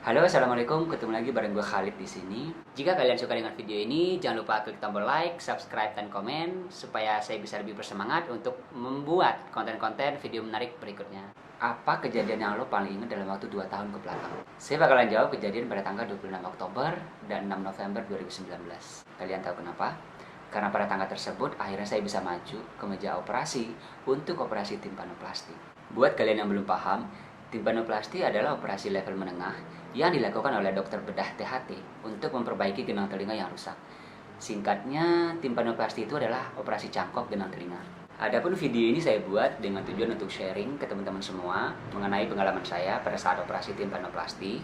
Halo, assalamualaikum. Ketemu lagi bareng gue Khalid di sini. Jika kalian suka dengan video ini, jangan lupa klik tombol like, subscribe, dan komen supaya saya bisa lebih bersemangat untuk membuat konten-konten video menarik berikutnya. Apa kejadian yang lo paling ingat dalam waktu 2 tahun ke belakang? Saya bakalan jawab kejadian pada tanggal 26 Oktober dan 6 November 2019. Kalian tahu kenapa? Karena pada tanggal tersebut akhirnya saya bisa maju ke meja operasi untuk operasi timpanoplasti. Buat kalian yang belum paham, timpanoplasti adalah operasi level menengah yang dilakukan oleh dokter bedah THT untuk memperbaiki genang telinga yang rusak. Singkatnya, timpanoplasti itu adalah operasi cangkok genang telinga. Adapun video ini saya buat dengan tujuan untuk sharing ke teman-teman semua mengenai pengalaman saya pada saat operasi timpanoplasti,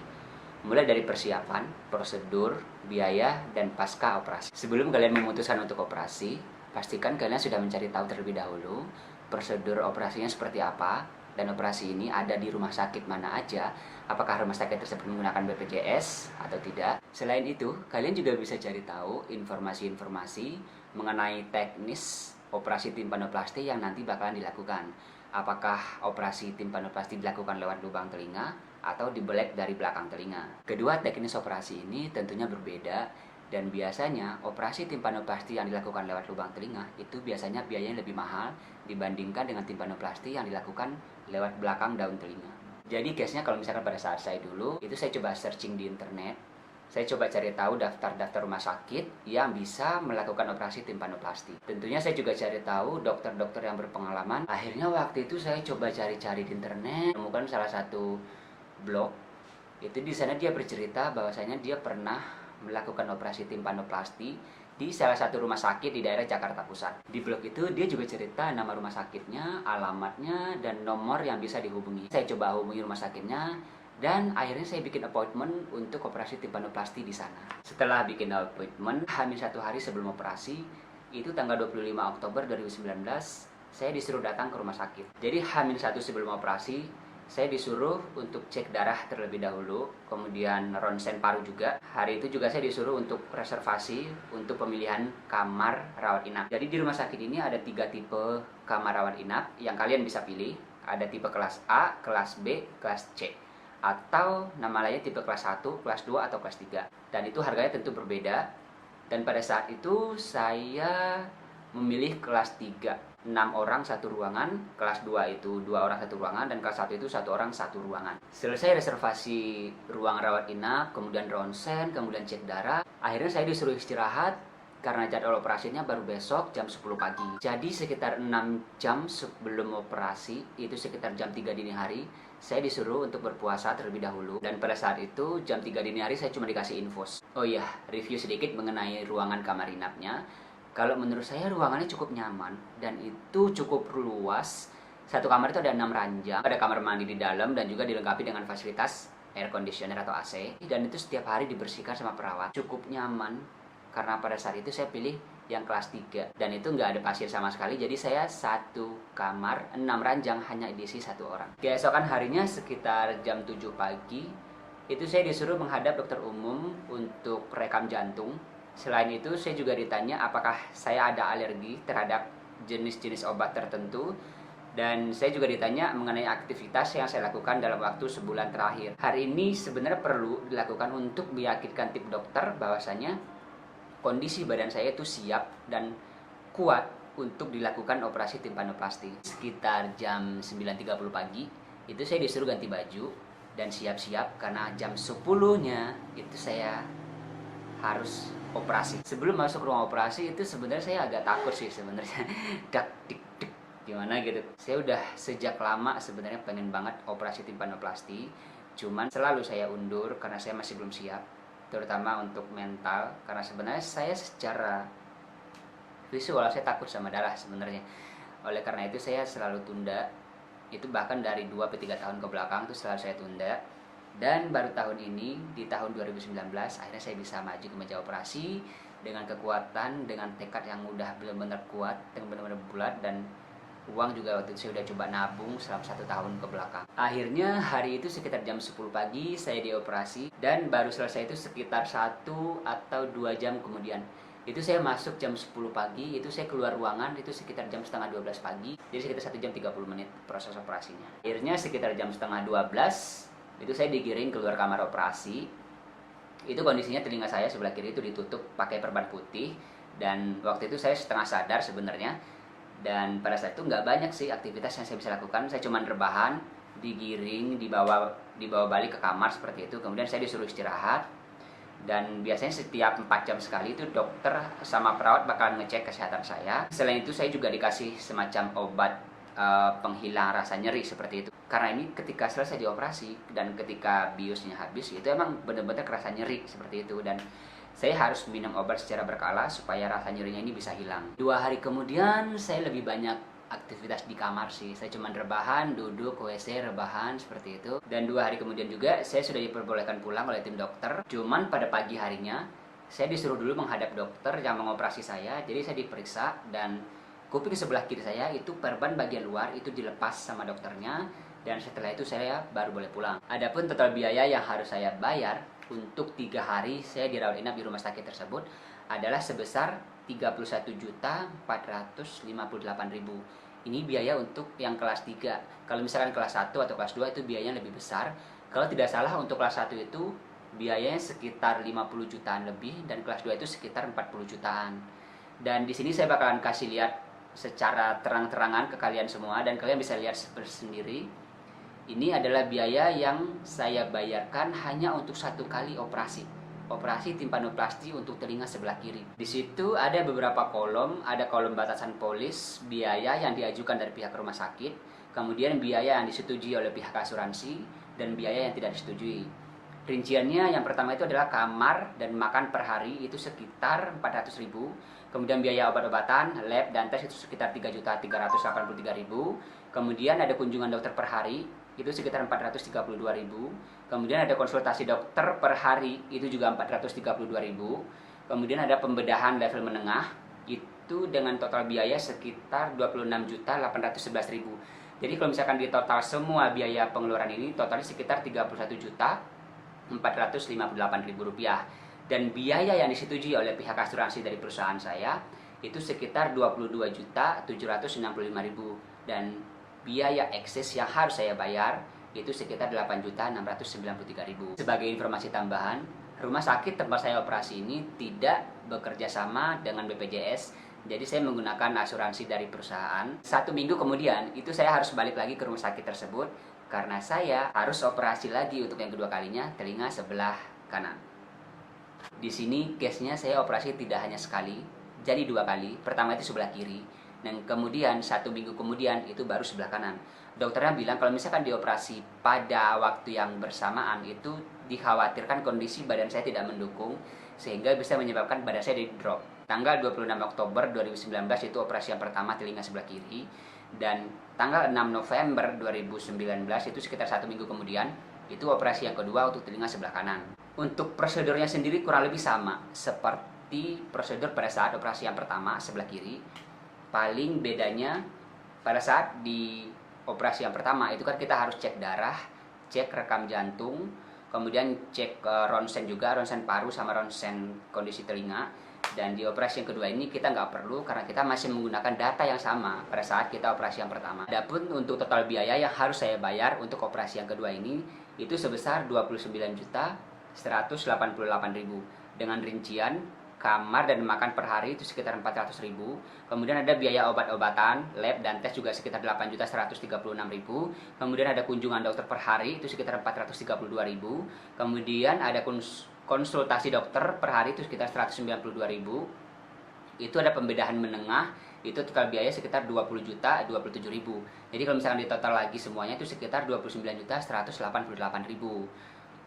mulai dari persiapan, prosedur, biaya, dan pasca operasi. Sebelum kalian memutuskan untuk operasi, pastikan kalian sudah mencari tahu terlebih dahulu prosedur operasinya seperti apa, dan operasi ini ada di rumah sakit mana aja, apakah rumah sakit tersebut menggunakan BPJS atau tidak. Selain itu, kalian juga bisa cari tahu informasi-informasi mengenai teknis operasi timpanoplasti yang nanti bakalan dilakukan. Apakah operasi timpanoplasti dilakukan lewat lubang telinga atau dibelek dari belakang telinga. Kedua teknis operasi ini tentunya berbeda, dan biasanya operasi timpanoplasti yang dilakukan lewat lubang telinga itu biasanya biayanya lebih mahal dibandingkan dengan timpanoplasti yang dilakukan lewat belakang daun telinga. Jadi case-nya kalau misalkan pada saat saya dulu, itu saya coba searching di internet. Saya coba cari tahu daftar-daftar rumah sakit yang bisa melakukan operasi timpanoplasti. Tentunya saya juga cari tahu dokter-dokter yang berpengalaman. Akhirnya waktu itu saya coba cari-cari di internet, menemukan salah satu blog. Itu di sana dia bercerita bahwasanya dia pernah melakukan operasi timpanoplasti di salah satu rumah sakit di daerah Jakarta Pusat. Di blog itu dia juga cerita nama rumah sakitnya, alamatnya, dan nomor yang bisa dihubungi. Saya coba hubungi rumah sakitnya, dan akhirnya saya bikin appointment untuk operasi timpanoplasti di sana. Setelah bikin appointment, hamil 1 hari sebelum operasi, itu tanggal 25 Oktober 2019, saya disuruh datang ke rumah sakit. Jadi hamil 1 sebelum operasi, saya disuruh untuk cek darah terlebih dahulu, kemudian ronsen paru juga. Hari itu juga saya disuruh untuk reservasi untuk pemilihan kamar rawat inap. Jadi di rumah sakit ini ada 3 tipe kamar rawat inap yang kalian bisa pilih. Ada tipe kelas A, kelas B, kelas C. Atau nama lainnya tipe kelas 1, kelas 2, atau kelas 3. Dan itu harganya tentu berbeda. Dan pada saat itu saya memilih kelas 3. 6 orang satu ruangan, kelas 2 itu 2 orang satu ruangan, dan kelas 1 itu 1 orang satu ruangan. Selesai reservasi ruang rawat inap, kemudian ronsen, kemudian cek darah, akhirnya saya disuruh istirahat karena jadwal operasinya baru besok jam 10 pagi. Jadi sekitar 6 jam sebelum operasi, itu sekitar jam 3 dini hari, saya disuruh untuk berpuasa terlebih dahulu. Dan pada saat itu jam 3 dini hari saya cuma dikasih infus. Oh iya, review sedikit mengenai ruangan kamar inapnya. Kalau menurut saya ruangannya cukup nyaman dan itu cukup luas. Satu kamar itu ada 6 ranjang, ada kamar mandi di dalam dan juga dilengkapi dengan fasilitas air conditioner atau AC. Dan itu setiap hari dibersihkan sama perawat. Cukup nyaman karena pada saat itu saya pilih yang kelas 3 dan itu nggak ada pasien sama sekali. Jadi saya satu kamar 6 ranjang hanya diisi 1 orang. Keesokan harinya sekitar jam 7 pagi itu saya disuruh menghadap dokter umum untuk rekam jantung. Selain itu, saya juga ditanya apakah saya ada alergi terhadap jenis-jenis obat tertentu. Dan saya juga ditanya mengenai aktivitas yang saya lakukan dalam waktu sebulan terakhir. Hari ini sebenarnya perlu dilakukan untuk meyakinkan tim dokter bahwasanya kondisi badan saya itu siap dan kuat untuk dilakukan operasi timpanoplasti. Sekitar jam 9.30 pagi, itu saya disuruh ganti baju dan siap-siap karena jam 10-nya itu saya harus operasi. Sebelum masuk ruang operasi itu sebenarnya saya agak takut sih sebenarnya. Dak dik dik gimana gitu. Saya udah sejak lama sebenarnya pengen banget operasi timpanoplasti, cuman selalu saya undur karena saya masih belum siap, terutama untuk mental, karena sebenarnya saya secara visual saya takut sama darah sebenarnya. Oleh karena itu saya selalu tunda. Itu bahkan dari 2-3 tahun ke belakang itu selalu saya tunda. Dan baru tahun ini, di tahun 2019, akhirnya saya bisa maju ke meja operasi dengan kekuatan, dengan tekad yang udah benar-benar kuat, dengan benar-benar bulat, dan uang juga waktu itu saya udah coba nabung selama 1 tahun ke belakang. Akhirnya hari itu sekitar jam 10 pagi saya dioperasi, dan baru selesai itu sekitar 1 atau 2 jam kemudian. Itu saya masuk jam 10 pagi, itu saya keluar ruangan itu sekitar jam setengah 12 pagi. Jadi sekitar 1 jam 30 menit proses operasinya. Akhirnya sekitar jam setengah 12, Itu saya digiring keluar kamar operasi. Itu kondisinya telinga saya sebelah kiri itu ditutup pakai perban putih, dan waktu itu saya setengah sadar sebenarnya. Dan pada saat itu nggak banyak sih aktivitas yang saya bisa lakukan. Saya cuma rebahan, digiring, dibawa balik ke kamar seperti itu. Kemudian saya disuruh istirahat. Dan biasanya setiap 4 jam sekali itu dokter sama perawat bakalan ngecek kesehatan saya. Selain itu saya juga dikasih semacam obat penghilang rasa nyeri seperti itu. Karena ini ketika selesai dioperasi dan ketika biusnya habis, itu emang benar-benar kerasa nyeri seperti itu. Dan saya harus minum obat secara berkala supaya rasa nyerinya ini bisa hilang. 2 hari kemudian saya lebih banyak aktivitas di kamar sih. Saya cuma rebahan, duduk, WC, rebahan, seperti itu. Dan 2 hari kemudian juga saya sudah diperbolehkan pulang oleh tim dokter. Cuman pada pagi harinya saya disuruh dulu menghadap dokter yang mengoperasi saya. Jadi saya diperiksa dan kuping sebelah kiri saya itu perban bagian luar itu dilepas sama dokternya. Dan setelah itu saya baru boleh pulang. Adapun total biaya yang harus saya bayar untuk 3 hari saya dirawat inap di rumah sakit tersebut adalah sebesar 31.458.000. Ini biaya untuk yang kelas 3. Kalau misalkan kelas 1 atau kelas 2 itu biayanya lebih besar. Kalau tidak salah untuk kelas 1 itu biayanya sekitar 50 jutaan lebih, dan kelas 2 itu sekitar 40 jutaan. Dan di sini saya bakalan kasih lihat secara terang-terangan ke kalian semua, dan kalian bisa lihat sendiri. Ini adalah biaya yang saya bayarkan hanya untuk 1 kali operasi timpanoplasti untuk telinga sebelah kiri. Di situ ada beberapa kolom, ada kolom batasan polis, biaya yang diajukan dari pihak rumah sakit, kemudian biaya yang disetujui oleh pihak asuransi, dan biaya yang tidak disetujui. Rinciannya yang pertama itu adalah kamar dan makan per hari itu sekitar 400.000. Kemudian biaya obat-obatan, lab, dan tes itu sekitar 3.383.000. Kemudian ada kunjungan dokter per hari itu sekitar 432.000. Kemudian ada konsultasi dokter per hari itu juga 432.000. Kemudian ada pembedahan level menengah itu dengan total biaya sekitar 26.811.000. Jadi kalau misalkan di total semua biaya pengeluaran ini totalnya sekitar 31.458.000 rupiah. Dan biaya yang disetujui oleh pihak asuransi dari perusahaan saya itu sekitar 22.765.000. Dan biaya ekses yang harus saya bayar itu sekitar 8.693.000. Sebagai informasi tambahan, rumah sakit tempat saya operasi ini tidak bekerja sama dengan BPJS. Jadi saya menggunakan asuransi dari perusahaan. 1 minggu kemudian itu saya harus balik lagi ke rumah sakit tersebut karena saya harus operasi lagi untuk yang kedua kalinya telinga sebelah kanan. Di sini case-nya saya operasi tidak hanya sekali, jadi 2 kali. Pertama itu sebelah kiri, dan kemudian 1 minggu kemudian itu baru sebelah kanan. Dokternya bilang kalau misalkan dioperasi pada waktu yang bersamaan itu dikhawatirkan kondisi badan saya tidak mendukung sehingga bisa menyebabkan badan saya di drop. Tanggal 26 Oktober 2019 itu operasi yang pertama telinga sebelah kiri, dan tanggal 6 November 2019 itu sekitar 1 minggu kemudian itu operasi yang kedua untuk telinga sebelah kanan. Untuk prosedurnya sendiri kurang lebih sama seperti prosedur pada saat operasi yang pertama sebelah kiri. Paling bedanya pada saat di operasi yang pertama itu kan kita harus cek darah, cek rekam jantung, kemudian cek ronsen juga, ronsen paru sama ronsen kondisi telinga. Dan di operasi yang kedua ini kita nggak perlu karena kita masih menggunakan data yang sama pada saat kita operasi yang pertama. Adapun untuk total biaya yang harus saya bayar untuk operasi yang kedua ini itu sebesar 29.188.000 dengan rincian kamar dan makan per hari itu sekitar 400.000. Kemudian ada biaya obat-obatan, lab, dan tes juga sekitar 8.136.000. Kemudian ada kunjungan dokter per hari itu sekitar 432.000. Kemudian ada konsultasi dokter per hari itu sekitar 192.000. Itu ada pembedahan menengah, itu total biaya sekitar 20.027.000. Jadi kalau misalkan di total lagi semuanya itu sekitar 29.188.000.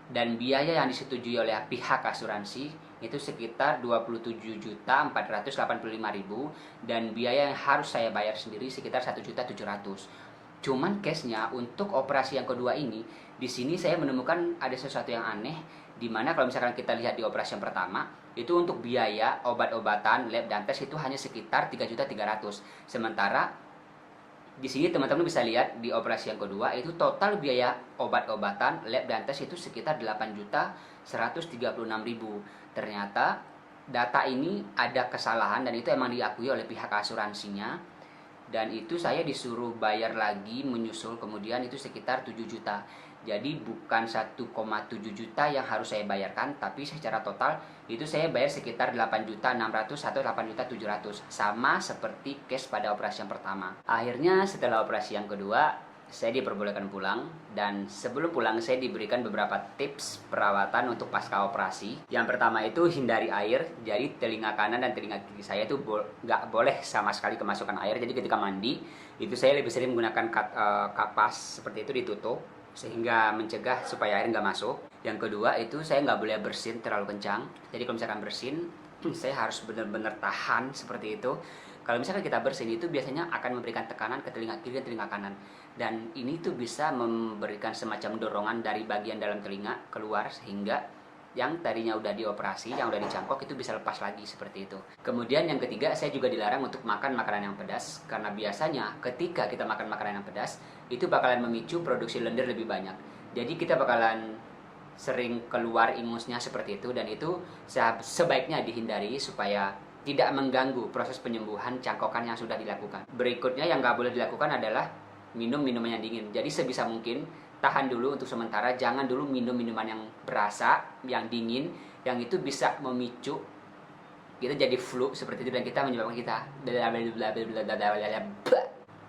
Dan biaya yang disetujui oleh pihak asuransi itu sekitar 27.485.000, dan biaya yang harus saya bayar sendiri sekitar 1.700.000. Cuman case-nya untuk operasi yang kedua ini, di sini saya menemukan ada sesuatu yang aneh, di mana kalau misalkan kita lihat di operasi yang pertama, itu untuk biaya obat-obatan, lab, dan tes itu hanya sekitar 3.300.000. Sementara di sini teman-teman bisa lihat di operasi yang kedua itu total biaya obat-obatan, lab, dan tes itu sekitar 8.136.000. Ternyata data ini ada kesalahan dan itu emang diakui oleh pihak asuransinya. Dan itu saya disuruh bayar lagi menyusul kemudian itu sekitar 7 juta. Jadi bukan 1,7 juta yang harus saya bayarkan, tapi secara total itu saya bayar sekitar 8.600.000 atau 8.700.000, sama seperti case pada operasi yang pertama. Akhirnya setelah operasi yang kedua, saya diperbolehkan pulang, dan sebelum pulang saya diberikan beberapa tips perawatan untuk pasca operasi. Yang pertama itu hindari air, jadi telinga kanan dan telinga kiri saya itu nggak boleh sama sekali kemasukan air. Jadi ketika mandi itu saya lebih sering menggunakan kapas seperti itu ditutup, sehingga mencegah supaya air nggak masuk. Yang kedua itu saya nggak boleh bersin terlalu kencang. Jadi kalau misalkan bersin, saya harus benar-benar tahan seperti itu. Kalau misalkan kita bersin itu biasanya akan memberikan tekanan ke telinga kiri dan telinga kanan. Dan ini tuh bisa memberikan semacam dorongan dari bagian dalam telinga keluar, sehingga yang tadinya udah dioperasi, yang udah dicangkok itu bisa lepas lagi seperti itu. Kemudian yang ketiga, saya juga dilarang untuk makan makanan yang pedas, karena biasanya ketika kita makan makanan yang pedas itu bakalan memicu produksi lendir lebih banyak. Jadi kita bakalan sering keluar ingusnya seperti itu, dan itu sebaiknya dihindari supaya tidak mengganggu proses penyembuhan cangkokan yang sudah dilakukan. Berikutnya yang nggak boleh dilakukan adalah minum minuman yang dingin. Jadi sebisa mungkin tahan dulu untuk sementara, jangan dulu minum minuman yang berasa, yang dingin, yang itu bisa memicu kita jadi flu seperti itu, dan kita menyebabkan kita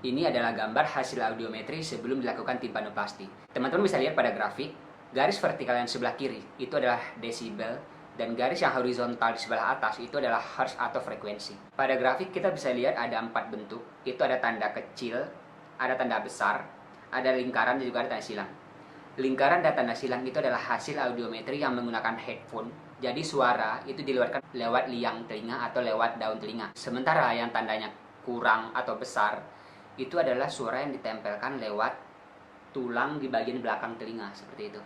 Ini adalah gambar hasil audiometri sebelum dilakukan timpanoplasti. Teman-teman bisa lihat pada grafik, garis vertikal yang sebelah kiri itu adalah desibel, dan garis yang horizontal di sebelah atas itu adalah hertz atau frekuensi. Pada grafik kita bisa lihat ada 4 bentuk, itu ada tanda kecil, ada tanda besar, ada lingkaran, dan juga ada tanda silang. Lingkaran dan tanda silang itu adalah hasil audiometri yang menggunakan headphone. Jadi suara itu dikeluarkan lewat liang telinga atau lewat daun telinga. Sementara yang tandanya kurang atau besar itu adalah suara yang ditempelkan lewat tulang di bagian belakang telinga seperti itu.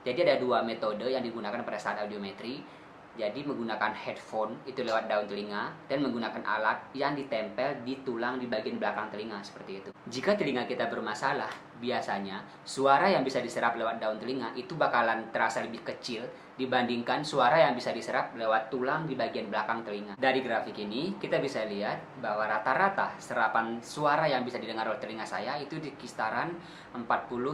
Jadi ada 2 metode yang digunakan pada saat audiometri. Jadi menggunakan headphone itu lewat daun telinga, dan menggunakan alat yang ditempel di tulang di bagian belakang telinga seperti itu. Jika telinga kita bermasalah, biasanya suara yang bisa diserap lewat daun telinga itu bakalan terasa lebih kecil dibandingkan suara yang bisa diserap lewat tulang di bagian belakang telinga. Dari grafik ini kita bisa lihat bahwa rata-rata serapan suara yang bisa didengar oleh telinga saya itu di kisaran 40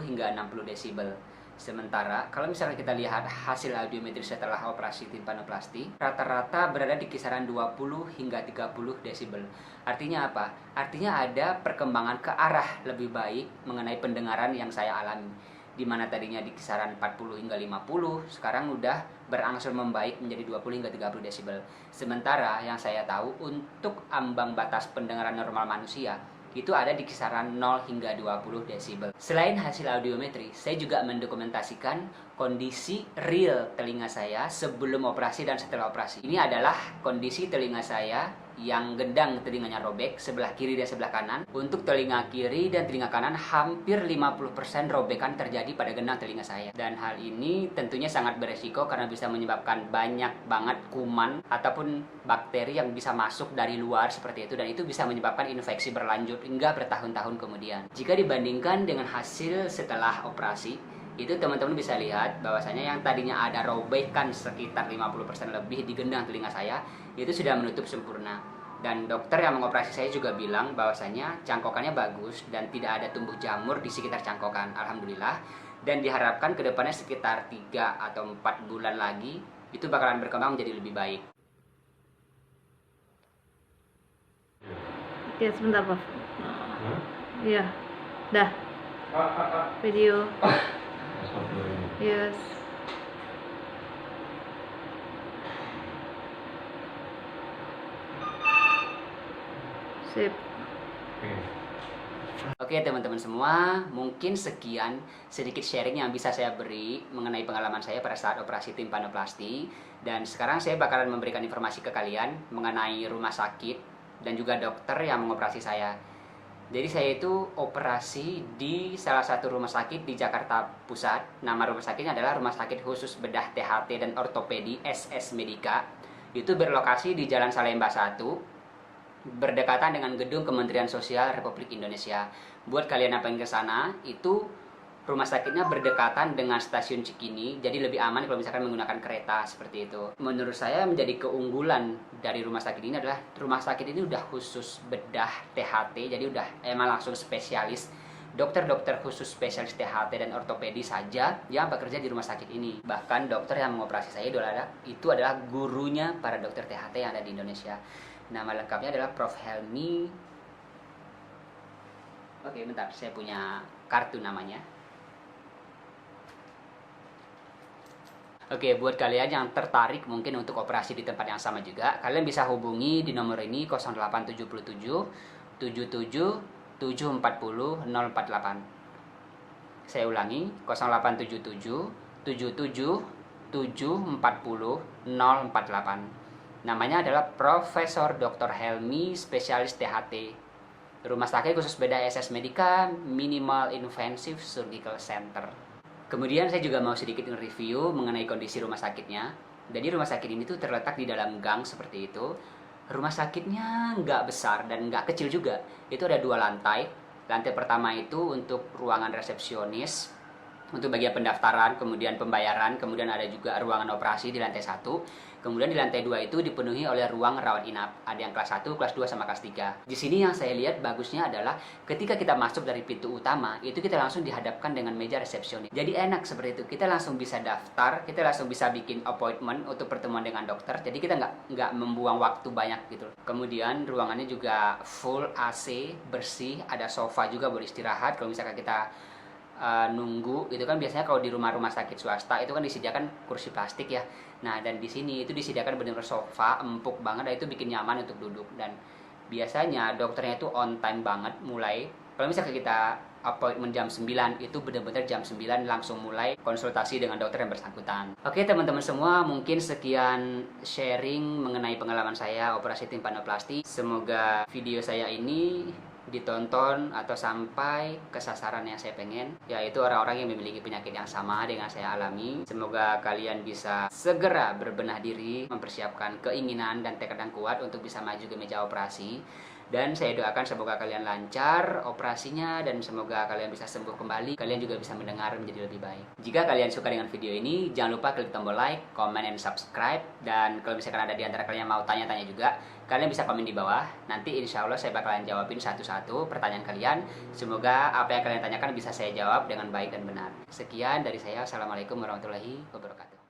hingga 60 desibel. Sementara kalau misalnya kita lihat hasil audiometri setelah operasi timpanoplasti, rata-rata berada di kisaran 20 hingga 30 desibel. Artinya apa? Artinya ada perkembangan ke arah lebih baik mengenai pendengaran yang saya alami. Di mana tadinya di kisaran 40 hingga 50, sekarang udah berangsur membaik menjadi 20 hingga 30 desibel. Sementara yang saya tahu untuk ambang batas pendengaran normal manusia itu ada di kisaran 0 hingga 20 desibel. Selain hasil audiometri, saya juga mendokumentasikan kondisi real telinga saya sebelum operasi dan setelah operasi. Ini adalah kondisi telinga saya yang gendang telinganya robek, sebelah kiri dan sebelah kanan. Untuk telinga kiri dan telinga kanan hampir 50% robekan terjadi pada gendang telinga saya. Dan hal ini tentunya sangat beresiko karena bisa menyebabkan banyak banget kuman ataupun bakteri yang bisa masuk dari luar seperti itu, dan itu bisa menyebabkan infeksi berlanjut hingga bertahun-tahun kemudian. Jika dibandingkan dengan hasil setelah operasi, itu teman-teman bisa lihat bahwasanya yang tadinya ada robekan sekitar 50% lebih di gendang telinga saya itu sudah menutup sempurna. Dan dokter yang mengoperasi saya juga bilang bahwasanya cangkokannya bagus dan tidak ada tumbuh jamur di sekitar cangkokan, alhamdulillah. Dan diharapkan kedepannya sekitar 3 atau 4 bulan lagi itu bakalan berkembang menjadi lebih baik. Ya, sebentar, Prof. Iya. Dah. Video. Yes. Sip. Oke teman-teman semua, mungkin sekian sedikit sharing yang bisa saya beri mengenai pengalaman saya pada saat operasi timpanoplasti. Dan sekarang saya bakalan memberikan informasi ke kalian mengenai rumah sakit dan juga dokter yang mengoperasi saya. Jadi saya itu operasi di salah satu rumah sakit di Jakarta Pusat. Nama rumah sakitnya adalah Rumah Sakit Khusus Bedah THT dan Ortopedi SS Medica. Itu berlokasi di Jalan Salemba 1, berdekatan dengan gedung Kementerian Sosial Republik Indonesia. Buat kalian yang pengen ke sana, itu rumah sakitnya berdekatan dengan stasiun Cikini, jadi lebih aman kalau misalkan menggunakan kereta seperti itu. Menurut saya menjadi keunggulan dari rumah sakit ini adalah rumah sakit ini udah khusus bedah THT, jadi udah emang langsung spesialis dokter-dokter khusus spesialis THT dan ortopedi saja yang bekerja di rumah sakit ini. Bahkan dokter yang mengoperasi saya itu adalah gurunya para dokter THT yang ada di Indonesia. Nama lengkapnya adalah Prof. Helmy. Oke, bentar, saya punya kartu namanya. Oke, buat kalian yang tertarik mungkin untuk operasi di tempat yang sama juga, kalian bisa hubungi di nomor ini 0877 77 740 048. Saya ulangi, 0877 77 740 048. Namanya adalah Profesor Dr. Helmy, spesialis THT. Rumah sakit khusus bedah SS Medica Minimal Invasive Surgical Center. Kemudian saya juga mau sedikit nge-review mengenai kondisi rumah sakitnya. Jadi rumah sakit ini tuh terletak di dalam gang seperti itu. Rumah sakitnya nggak besar dan nggak kecil juga. Itu ada 2 lantai. Lantai pertama itu untuk ruangan resepsionis, untuk bagian pendaftaran, kemudian pembayaran, kemudian ada juga ruangan operasi di lantai 1. Kemudian di lantai 2 itu dipenuhi oleh ruang rawat inap. Ada yang kelas 1, kelas 2, sama kelas 3. Di sini yang saya lihat bagusnya adalah ketika kita masuk dari pintu utama, itu kita langsung dihadapkan dengan meja resepsionis. Jadi enak seperti itu. Kita langsung bisa daftar, kita langsung bisa bikin appointment untuk pertemuan dengan dokter. Jadi kita nggak membuang waktu banyak gitu. Kemudian ruangannya juga full AC, bersih, ada sofa juga buat istirahat. Kalau misalkan kita nunggu itu kan biasanya kalau di rumah-rumah sakit swasta itu kan disediakan kursi plastik ya. Nah, dan di sini itu disediakan benar-benar sofa empuk banget, dan itu bikin nyaman untuk duduk. Dan biasanya dokternya itu on time banget, mulai kalau misalnya kita appointment jam 9, itu benar-benar jam 9 langsung mulai konsultasi dengan dokter yang bersangkutan. Oke teman-teman semua, mungkin sekian sharing mengenai pengalaman saya operasi timpanoplasti. Semoga video saya ini ditonton atau sampai ke sasaran yang saya pengen, yaitu orang-orang yang memiliki penyakit yang sama dengan saya alami. Semoga kalian bisa segera berbenah diri, mempersiapkan keinginan dan tekad yang kuat untuk bisa maju ke meja operasi. Dan saya doakan semoga kalian lancar operasinya dan semoga kalian bisa sembuh kembali. Kalian juga bisa mendengar menjadi lebih baik. Jika kalian suka dengan video ini, jangan lupa klik tombol like, comment, and subscribe. Dan kalau misalkan ada di antara kalian yang mau tanya-tanya juga, kalian bisa komen di bawah. Nanti insya Allah saya bakalan jawabin satu-satu pertanyaan kalian. Semoga apa yang kalian tanyakan bisa saya jawab dengan baik dan benar. Sekian dari saya. Assalamualaikum warahmatullahi wabarakatuh.